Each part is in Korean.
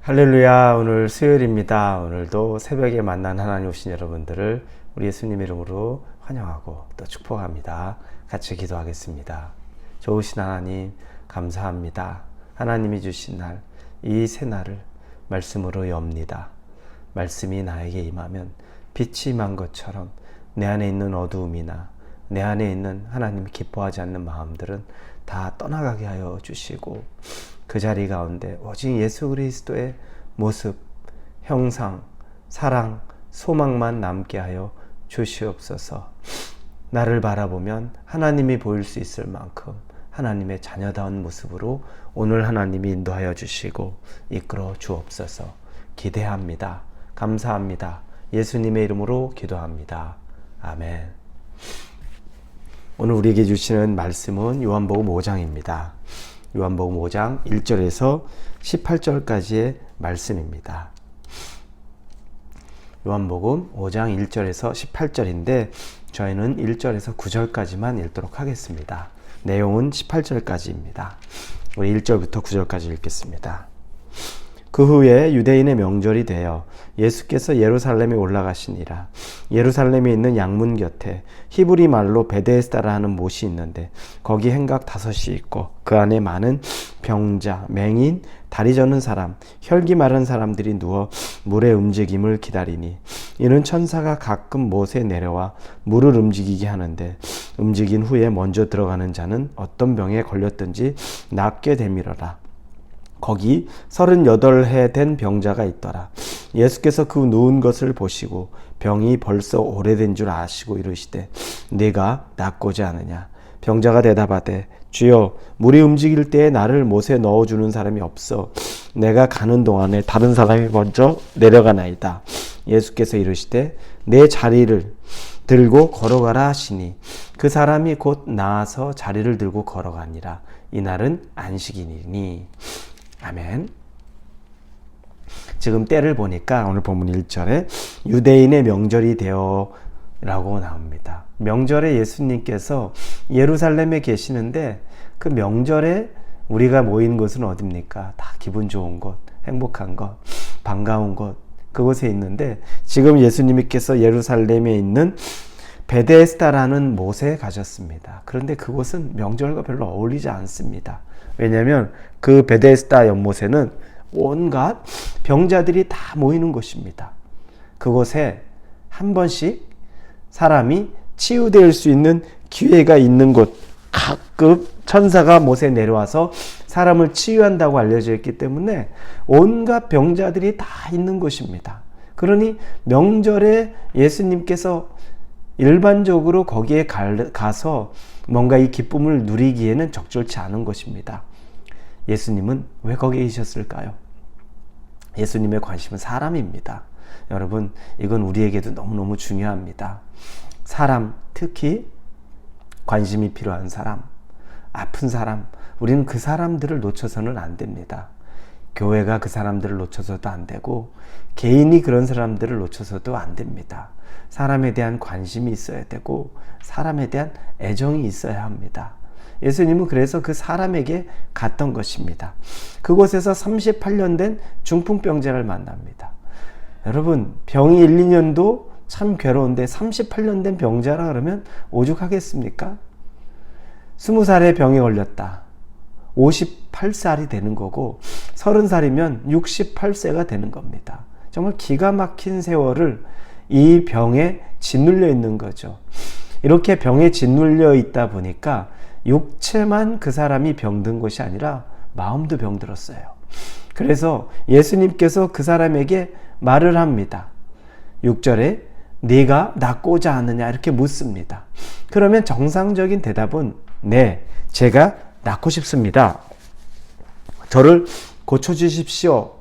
할렐루야. 오늘 수요일입니다. 오늘도 새벽에 만난 하나님 오신 여러분들을 우리 예수님 이름으로 환영하고 또 축복합니다. 같이 기도하겠습니다. 좋으신 하나님 감사합니다. 하나님이 주신 날, 이 새날을 말씀으로 엽니다. 말씀이 나에게 임하면 빛이 임한 것처럼 내 안에 있는 어두움이나 내 안에 있는 하나님 기뻐하지 않는 마음들은 다 떠나가게 하여 주시고, 그 자리 가운데 오직 예수 그리스도의 모습, 형상, 사랑, 소망만 남게 하여 주시옵소서. 나를 바라보면 하나님이 보일 수 있을 만큼 하나님의 자녀다운 모습으로 오늘 하나님이 인도하여 주시고 이끌어 주옵소서. 기대합니다. 감사합니다. 예수님의 이름으로 기도합니다. 아멘. 오늘 우리에게 주시는 말씀은 요한복음 5장입니다. 요한복음 5장 1절에서 18절까지의 말씀입니다. 요한복음 5장 1절에서 18절인데 저희는 1절에서 9절까지만 읽도록 하겠습니다. 내용은 18절까지입니다. 우리 1절부터 9절까지 읽겠습니다. 그 후에 유대인의 명절이 되어 예수께서 예루살렘에 올라가시니라. 예루살렘에 있는 양문 곁에 히브리 말로 베데스다라 하는 못이 있는데 거기 행각 5이 있고 그 안에 많은 병자, 맹인, 다리 저는 사람, 혈기 마른 사람들이 누워 물의 움직임을 기다리니 이는 천사가 가끔 못에 내려와 물을 움직이게 하는데 움직인 후에 먼저 들어가는 자는 어떤 병에 걸렸든지 낫게 되밀어라. 거기 38해 된 병자가 있더라. 예수께서 그 누운 것을 보시고 병이 벌써 오래된 줄 아시고 이르시되 네가 낫고자 하느냐. 병자가 대답하되 주여, 물이 움직일 때에 나를 못에 넣어주는 사람이 없어 내가 가는 동안에 다른 사람이 먼저 내려가나이다. 예수께서 이르시되 내 자리를 들고 걸어가라 하시니 그 사람이 곧 나아서 자리를 들고 걸어가니라. 이날은 안식이니니. 아멘. 지금 때를 보니까 오늘 본문 1절에 유대인의 명절이 되어 라고 나옵니다. 명절에 예수님께서 예루살렘에 계시는데 그 명절에 우리가 모인 곳은 어딥니까? 다 기분 좋은 곳, 행복한 곳, 반가운 곳, 그곳에 있는데 지금 예수님께서 예루살렘에 있는 베데스다라는 못에 가셨습니다. 그런데 그곳은 명절과 별로 어울리지 않습니다. 왜냐하면 그 베데스다 연못에는 온갖 병자들이 다 모이는 곳입니다. 그곳에 한 번씩 사람이 치유될 수 있는 기회가 있는 곳, 가끔 천사가 못에 내려와서 사람을 치유한다고 알려져 있기 때문에 온갖 병자들이 다 있는 곳입니다. 그러니 명절에 예수님께서 일반적으로 거기에 가서 뭔가 이 기쁨을 누리기에는 적절치 않은 것입니다. 예수님은 왜 거기에 계셨을까요? 예수님의 관심은 사람입니다. 여러분, 이건 우리에게도 너무너무 중요합니다. 사람, 특히 관심이 필요한 사람, 아픈 사람, 우리는 그 사람들을 놓쳐서는 안 됩니다. 교회가 그 사람들을 놓쳐서도 안 되고 개인이 그런 사람들을 놓쳐서도 안 됩니다. 사람에 대한 관심이 있어야 되고 사람에 대한 애정이 있어야 합니다. 예수님은 그래서 그 사람에게 갔던 것입니다. 그곳에서 38년 된 중풍병자를 만납니다. 여러분, 병이 1, 2년도 참 괴로운데 38년 된 병자라 그러면 오죽하겠습니까? 20살에 병에 걸렸다. 58살이 되는 거고 30살이면 68세가 되는 겁니다. 정말 기가 막힌 세월을 이 병에 짓눌려 있는 거죠. 이렇게 병에 짓눌려 있다 보니까 육체만 그 사람이 병든 것이 아니라 마음도 병들었어요. 그래서 예수님께서 그 사람에게 말을 합니다. 6절에 네가 낫고자 하느냐 이렇게 묻습니다. 그러면 정상적인 대답은 네, 제가 낫고 싶습니다. 저를 고쳐주십시오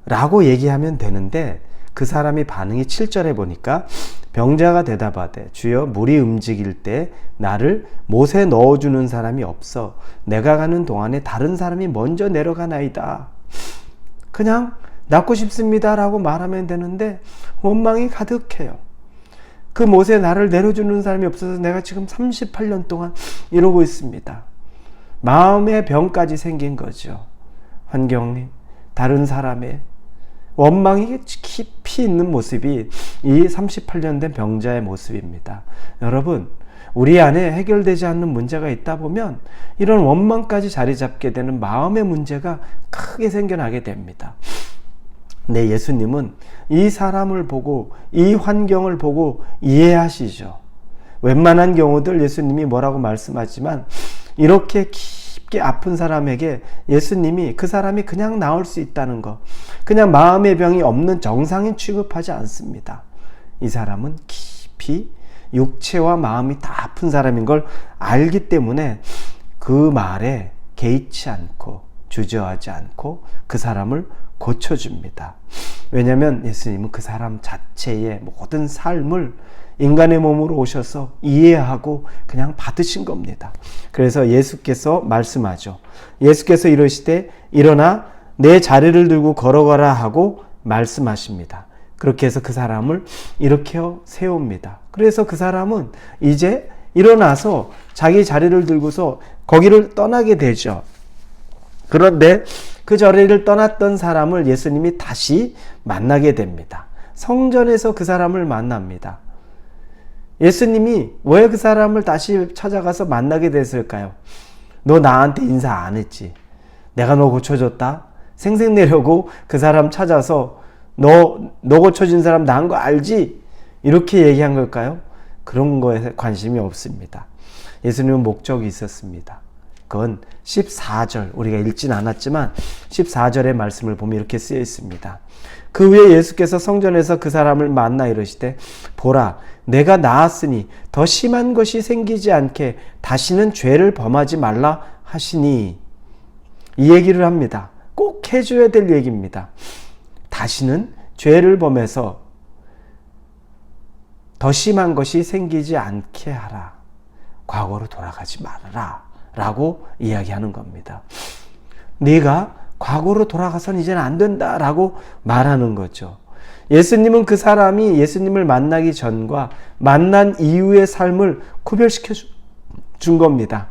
라고 얘기하면 되는데 그 사람이 반응이 7절에 보니까 병자가 대답하되 주여, 물이 움직일 때 나를 못에 넣어주는 사람이 없어 내가 가는 동안에 다른 사람이 먼저 내려가나이다. 그냥 낫고 싶습니다 라고 말하면 되는데 원망이 가득해요. 그 못에 나를 내려주는 사람이 없어서 내가 지금 38년 동안 이러고 있습니다. 마음의 병까지 생긴 거죠. 환경이, 다른 사람의 원망이 깊이 있는 모습이 이 38년 된 병자의 모습입니다. 여러분, 우리 안에 해결되지 않는 문제가 있다 보면 이런 원망까지 자리 잡게 되는 마음의 문제가 크게 생겨나게 됩니다. 네, 예수님은 이 사람을 보고 이 환경을 보고 이해하시죠. 웬만한 경우들 예수님이 뭐라고 말씀하지만 이렇게 깊게 아픈 사람에게 예수님이 그 사람이 그냥 나을 수 있다는 것, 그냥 마음의 병이 없는 정상인 취급하지 않습니다. 이 사람은 깊이 육체와 마음이 다 아픈 사람인 걸 알기 때문에 그 말에 개의치 않고 주저하지 않고 그 사람을 고쳐줍니다. 왜냐하면 예수님은 그 사람 자체의 모든 삶을 인간의 몸으로 오셔서 이해하고 그냥 받으신 겁니다. 그래서 예수께서 말씀하죠. 예수께서 이러시되 일어나 내 자리를 들고 걸어가라 하고 말씀하십니다. 그렇게 해서 그 사람을 일으켜 세웁니다. 그래서 그 사람은 이제 일어나서 자기 자리를 들고서 거기를 떠나게 되죠. 그런데 그 자리를 떠났던 사람을 예수님이 다시 만나게 됩니다. 성전에서 그 사람을 만납니다. 예수님이 왜 그 사람을 다시 찾아가서 만나게 됐을까요? 너 나한테 인사 안 했지? 내가 너 고쳐줬다? 생색내려고 그 사람 찾아서 너 고쳐준 사람 나은 거 알지? 이렇게 얘기한 걸까요? 그런 거에 관심이 없습니다. 예수님은 목적이 있었습니다. 그건 14절, 우리가 읽진 않았지만 14절의 말씀을 보면 이렇게 쓰여 있습니다. 그 후에 예수께서 성전에서 그 사람을 만나 이르시되 보라, 내가 나았으니 더 심한 것이 생기지 않게 다시는 죄를 범하지 말라 하시니, 이 얘기를 합니다. 꼭 해줘야 될 얘기입니다. 다시는 죄를 범해서 더 심한 것이 생기지 않게 하라. 과거로 돌아가지 말아라 라고 이야기하는 겁니다. 네가 과거로 돌아가선 이제는 안 된다 라고 말하는 거죠. 예수님은 그 사람이 예수님을 만나기 전과 만난 이후의 삶을 구별시켜 준 겁니다.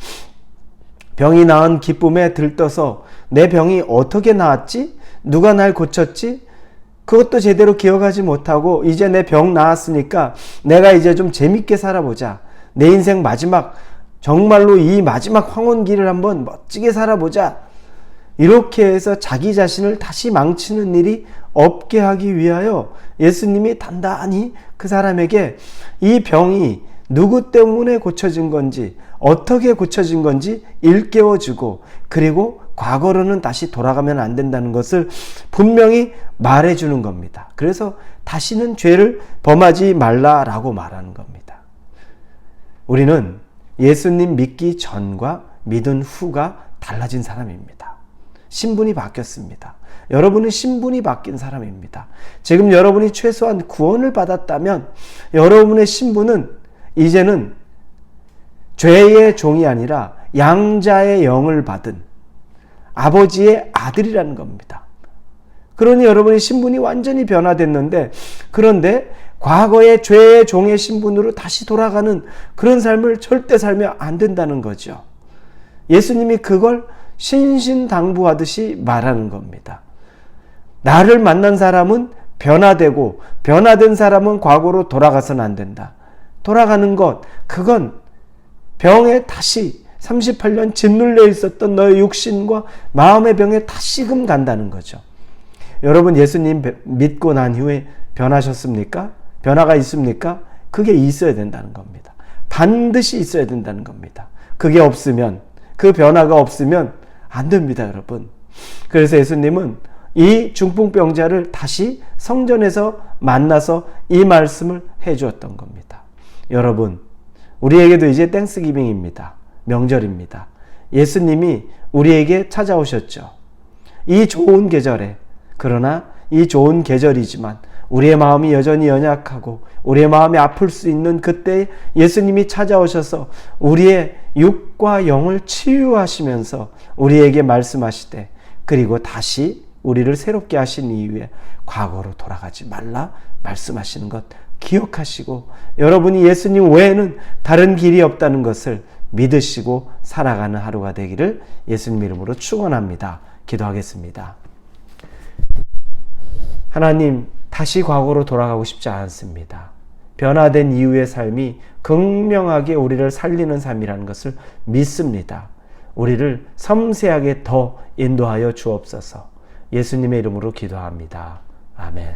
병이 나은 기쁨에 들떠서 내 병이 어떻게 나았지? 누가 날 고쳤지? 그것도 제대로 기억하지 못하고 이제 내 병 나았으니까 내가 이제 좀 재밌게 살아보자. 내 인생 마지막, 정말로 이 마지막 황혼기를 한번 멋지게 살아보자. 이렇게 해서 자기 자신을 다시 망치는 일이 없게 하기 위하여 예수님이 단단히 그 사람에게 이 병이 누구 때문에 고쳐진 건지, 어떻게 고쳐진 건지 일깨워주고, 그리고 과거로는 다시 돌아가면 안 된다는 것을 분명히 말해주는 겁니다. 그래서 다시는 죄를 범하지 말라라고 말하는 겁니다. 우리는 예수님 믿기 전과 믿은 후가 달라진 사람입니다. 신분이 바뀌었습니다. 여러분은 신분이 바뀐 사람입니다. 지금 여러분이 최소한 구원을 받았다면 여러분의 신분은 이제는 죄의 종이 아니라 양자의 영을 받은 아버지의 아들이라는 겁니다. 그러니 여러분의 신분이 완전히 변화됐는데, 그런데 과거의 죄의 종의 신분으로 다시 돌아가는 그런 삶을 절대 살면 안 된다는 거죠. 예수님이 그걸 신신당부하듯이 말하는 겁니다. 나를 만난 사람은 변화되고 변화된 사람은 과거로 돌아가서는 안 된다. 돌아가는 것, 그건 병에 다시 38년 짓눌려 있었던 너의 육신과 마음의 병에 다시금 간다는 거죠. 여러분, 예수님 믿고 난 후에 변하셨습니까? 변화가 있습니까? 그게 있어야 된다는 겁니다. 반드시 있어야 된다는 겁니다. 그게 없으면, 그 변화가 없으면 안 됩니다, 여러분. 그래서 예수님은 이 중풍병자를 다시 성전에서 만나서 이 말씀을 해주었던 겁니다. 여러분, 우리에게도 이제 땡스기빙입니다. 명절입니다. 예수님이 우리에게 찾아오셨죠. 이 좋은 계절에, 그러나 이 좋은 계절이지만 우리의 마음이 여전히 연약하고 우리의 마음이 아플 수 있는 그때 예수님이 찾아오셔서 우리의 육과 영을 치유하시면서 우리에게 말씀하시되, 그리고 다시 우리를 새롭게 하신 이후에 과거로 돌아가지 말라 말씀하시는 것 기억하시고, 여러분이 예수님 외에는 다른 길이 없다는 것을 믿으시고 살아가는 하루가 되기를 예수님 이름으로 축원합니다. 기도하겠습니다. 하나님, 다시 과거로 돌아가고 싶지 않습니다. 변화된 이후의 삶이 극명하게 우리를 살리는 삶이라는 것을 믿습니다. 우리를 섬세하게 더 인도하여 주옵소서. 예수님의 이름으로 기도합니다. 아멘.